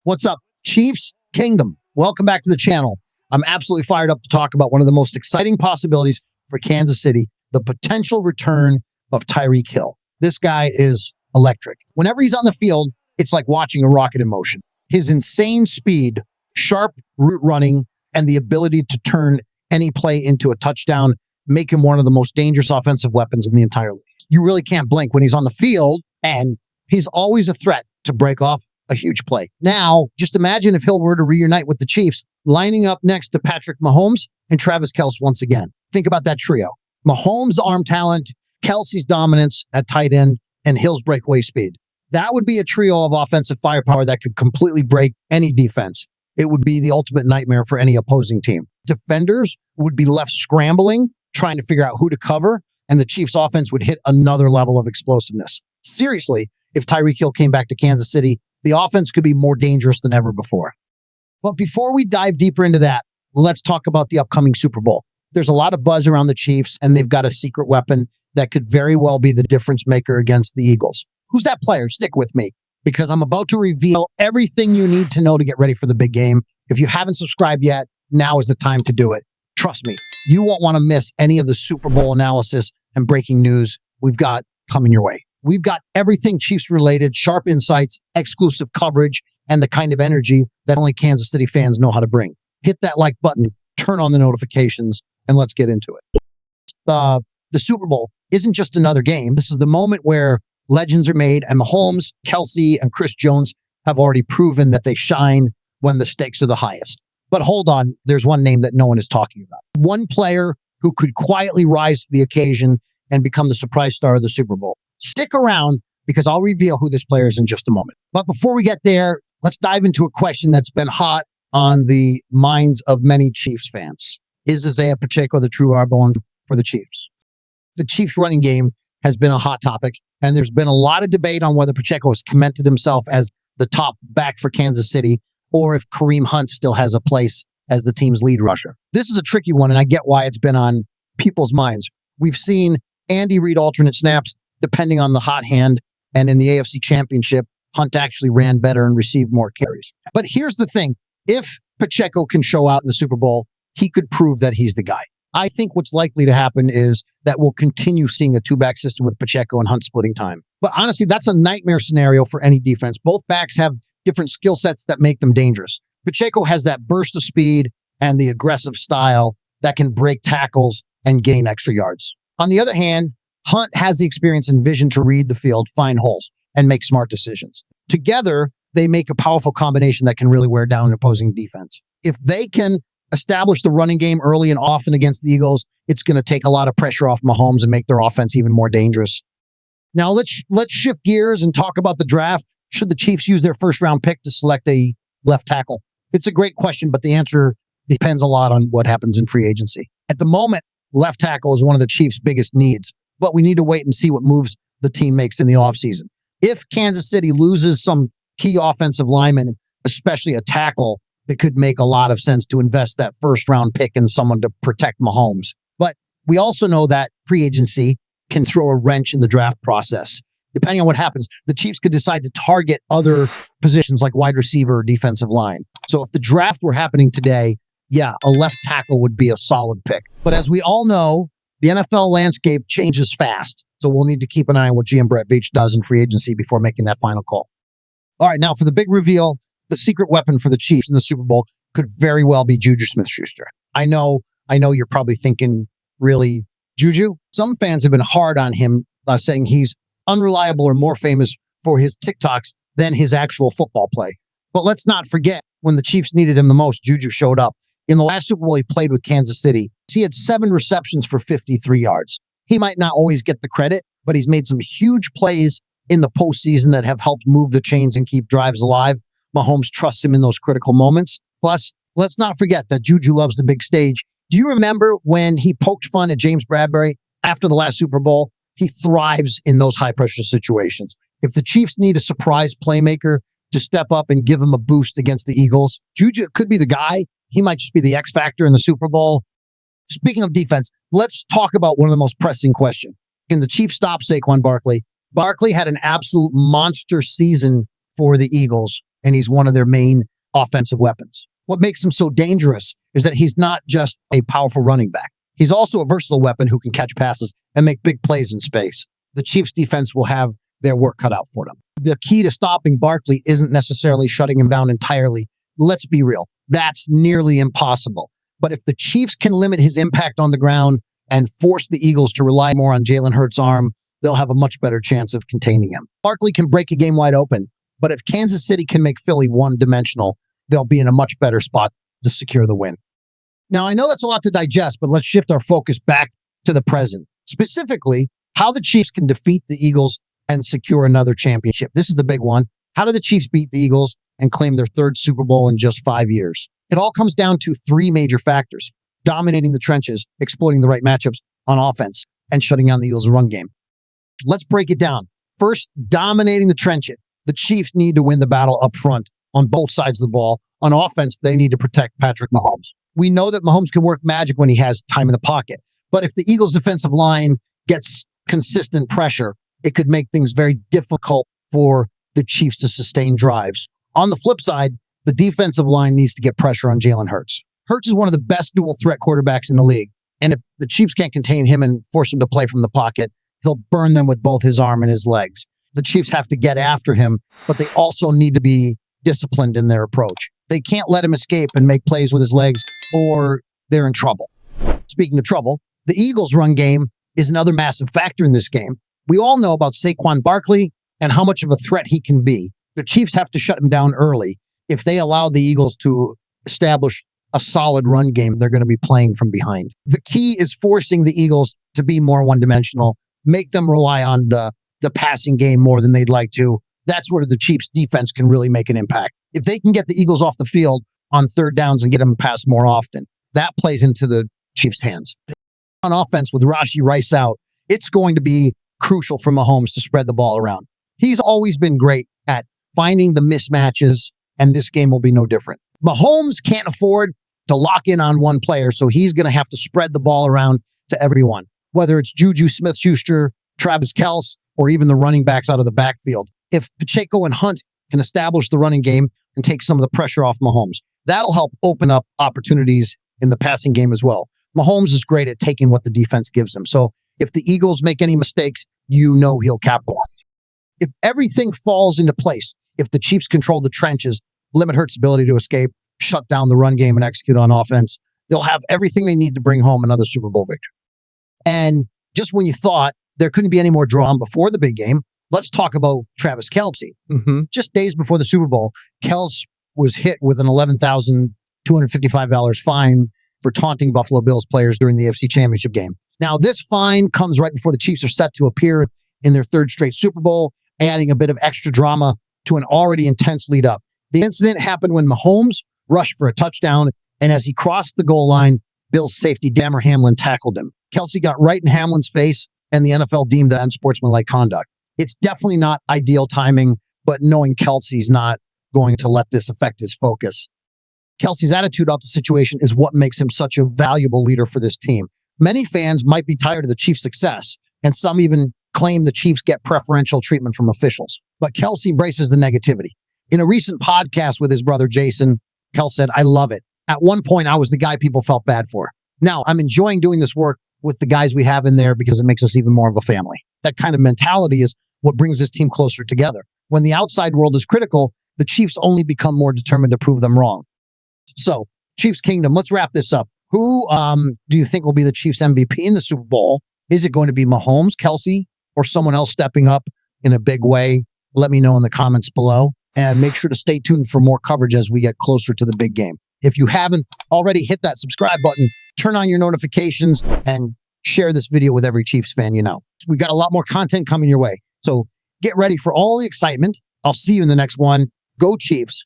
What's up, Chiefs Kingdom? Welcome back to the channel. I'm absolutely fired up to talk about one of the most exciting possibilities for Kansas City, the potential return of Tyreek Hill. This guy is electric. Whenever he's on the field, it's like watching a rocket in motion. His insane speed, sharp route running, and the ability to turn any play into a touchdown make him one of the most dangerous offensive weapons in the entire league. You really can't blink when he's on the field, and he's always a threat to break off a huge play. Now, just imagine if Hill were to reunite with the Chiefs, lining up next to Patrick Mahomes and Travis Kelce once again. Think about that trio. Mahomes' arm talent, Kelce's dominance at tight end, and Hill's breakaway speed. That would be a trio of offensive firepower that could completely break any defense. It would be the ultimate nightmare for any opposing team. Defenders would be left scrambling, trying to figure out who to cover, and the Chiefs' offense would hit another level of explosiveness. Seriously, if Tyreek Hill came back to Kansas City, the offense could be more dangerous than ever before. But before we dive deeper into that, let's talk about the upcoming Super Bowl. There's a lot of buzz around the Chiefs, and they've got a secret weapon that could very well be the difference maker against the Eagles. Who's that player? Stick with me, because I'm about to reveal everything you need to know to get ready for the big game. If you haven't subscribed yet, now is the time to do it. Trust me, you won't want to miss any of the Super Bowl analysis and breaking news we've got coming your way. We've got everything Chiefs related, sharp insights, exclusive coverage, and the kind of energy that only Kansas City fans know how to bring. Hit that like button, turn on the notifications, and let's get into it. The Super Bowl isn't just another game. This is the moment where legends are made, and Mahomes, Kelce, and Chris Jones have already proven that they shine when the stakes are the highest. But hold on, there's one name that no one is talking about. One player who could quietly rise to the occasion and become the surprise star of the Super Bowl. Stick around, because I'll reveal who this player is in just a moment. But before we get there, let's dive into a question that's been hot on the minds of many Chiefs fans. Is Isaiah Pacheco the true RB1 for the Chiefs? The Chiefs running game has been a hot topic, and there's been a lot of debate on whether Pacheco has cemented himself as the top back for Kansas City, or if Kareem Hunt still has a place as the team's lead rusher. This is a tricky one, and I get why it's been on people's minds. We've seen Andy Reid alternate snaps depending on the hot hand, and in the AFC Championship, Hunt actually ran better and received more carries. But here's the thing. If Pacheco can show out in the Super Bowl, he could prove that he's the guy. I think what's likely to happen is that we'll continue seeing a two-back system with Pacheco and Hunt splitting time. But honestly, that's a nightmare scenario for any defense. Both backs have different skill sets that make them dangerous. Pacheco has that burst of speed and the aggressive style that can break tackles and gain extra yards. On the other hand, Hunt has the experience and vision to read the field, find holes, and make smart decisions. Together, they make a powerful combination that can really wear down an opposing defense. If they can establish the running game early and often against the Eagles, it's going to take a lot of pressure off Mahomes and make their offense even more dangerous. Now, let's shift gears and talk about the draft. Should the Chiefs use their first-round pick to select a left tackle? It's a great question, but the answer depends a lot on what happens in free agency. At the moment, left tackle is one of the Chiefs' biggest needs, but we need to wait and see what moves the team makes in the offseason. If Kansas City loses some key offensive lineman, especially a tackle, it could make a lot of sense to invest that first-round pick in someone to protect Mahomes. But we also know that free agency can throw a wrench in the draft process. Depending on what happens, the Chiefs could decide to target other positions like wide receiver or defensive line. So if the draft were happening today, yeah, a left tackle would be a solid pick. But as we all know, the NFL landscape changes fast, so we'll need to keep an eye on what GM Brett Veach does in free agency before making that final call. All right, now for the big reveal, the secret weapon for the Chiefs in the Super Bowl could very well be Juju Smith-Schuster. I know you're probably thinking, really, Juju? Some fans have been hard on him, saying he's unreliable or more famous for his TikToks than his actual football play. But let's not forget, when the Chiefs needed him the most, Juju showed up. In the last Super Bowl he played with Kansas City, he had 7 receptions for 53 yards. He might not always get the credit, but he's made some huge plays in the postseason that have helped move the chains and keep drives alive. Mahomes trusts him in those critical moments. Plus, let's not forget that Juju loves the big stage. Do you remember when he poked fun at James Bradbury after the last Super Bowl? He thrives in those high-pressure situations. If the Chiefs need a surprise playmaker to step up and give them a boost against the Eagles, Juju could be the guy. He might just be the X factor in the Super Bowl. Speaking of defense, let's talk about one of the most pressing questions. Can the Chiefs stop Saquon Barkley? Barkley had an absolute monster season for the Eagles, and he's one of their main offensive weapons. What makes him so dangerous is that he's not just a powerful running back. He's also a versatile weapon who can catch passes and make big plays in space. The Chiefs defense will have their work cut out for them. The key to stopping Barkley isn't necessarily shutting him down entirely. Let's be real. That's nearly impossible. But if the Chiefs can limit his impact on the ground and force the Eagles to rely more on Jalen Hurts' arm, they'll have a much better chance of containing him. Barkley can break a game wide open, but if Kansas City can make Philly one-dimensional, they'll be in a much better spot to secure the win. Now, I know that's a lot to digest, but let's shift our focus back to the present. Specifically, how the Chiefs can defeat the Eagles and secure another championship. This is the big one. How do the Chiefs beat the Eagles and claim their third Super Bowl in just 5 years? It all comes down to three major factors: dominating the trenches, exploiting the right matchups on offense, and shutting down the Eagles' run game. Let's break it down. First, dominating the trenches. The Chiefs need to win the battle up front on both sides of the ball. On offense, they need to protect Patrick Mahomes. We know that Mahomes can work magic when he has time in the pocket. But if the Eagles' defensive line gets consistent pressure, it could make things very difficult for the Chiefs to sustain drives. On the flip side, the defensive line needs to get pressure on Jalen Hurts. Hurts is one of the best dual threat quarterbacks in the league. And if the Chiefs can't contain him and force him to play from the pocket, he'll burn them with both his arm and his legs. The Chiefs have to get after him, but they also need to be disciplined in their approach. They can't let him escape and make plays with his legs, or they're in trouble. Speaking of trouble, the Eagles' run game is another massive factor in this game. We all know about Saquon Barkley and how much of a threat he can be. The Chiefs have to shut him down early. If they allow the Eagles to establish a solid run game, they're going to be playing from behind. The key is forcing the Eagles to be more one-dimensional, make them rely on the passing game more than they'd like to. That's where the Chiefs' defense can really make an impact. If they can get the Eagles off the field on third downs and get them to pass more often, that plays into the Chiefs' hands. On offense, with Rashee Rice out, it's going to be crucial for Mahomes to spread the ball around. He's always been great at finding the mismatches, and this game will be no different. Mahomes can't afford to lock in on one player, so he's going to have to spread the ball around to everyone, whether it's Juju Smith-Schuster, Travis Kelce, or even the running backs out of the backfield. If Pacheco and Hunt can establish the running game and take some of the pressure off Mahomes, that'll help open up opportunities in the passing game as well. Mahomes is great at taking what the defense gives him. So if the Eagles make any mistakes, you know he'll capitalize. If everything falls into place, if the Chiefs control the trenches, limit Hurts' ability to escape, shut down the run game, and execute on offense, they'll have everything they need to bring home another Super Bowl victory. And just when you thought there couldn't be any more drama before the big game, let's talk about Travis Kelce. Just days before the Super Bowl, Kelce was hit with an $11,255 fine for taunting Buffalo Bills players during the AFC Championship game. Now, this fine comes right before the Chiefs are set to appear in their third straight Super Bowl, adding a bit of extra drama to an already intense lead up. The incident happened when Mahomes rushed for a touchdown, and as he crossed the goal line, Bills safety Damar Hamlin tackled him. Kelce got right in Hamlin's face, and the NFL deemed that unsportsmanlike conduct. It's definitely not ideal timing, but knowing Kelce's not going to let this affect his focus. Kelce's attitude about the situation is what makes him such a valuable leader for this team. Many fans might be tired of the Chiefs' success, and some even claim the Chiefs get preferential treatment from officials. But Kelce embraces the negativity. In a recent podcast with his brother Jason, Kelce said, "I love it. At one point, I was the guy people felt bad for. Now, I'm enjoying doing this work with the guys we have in there because it makes us even more of a family." That kind of mentality is what brings this team closer together. When the outside world is critical, the Chiefs only become more determined to prove them wrong. So, Chiefs Kingdom, let's wrap this up. Who do you think will be the Chiefs MVP in the Super Bowl? Is it going to be Mahomes, Kelce, or someone else stepping up in a big way? Let me know in the comments below. And make sure to stay tuned for more coverage as we get closer to the big game. If you haven't already, hit that subscribe button, turn on your notifications, and share this video with every Chiefs fan you know. We got a lot more content coming your way. So get ready for all the excitement. I'll see you in the next one. Go Chiefs.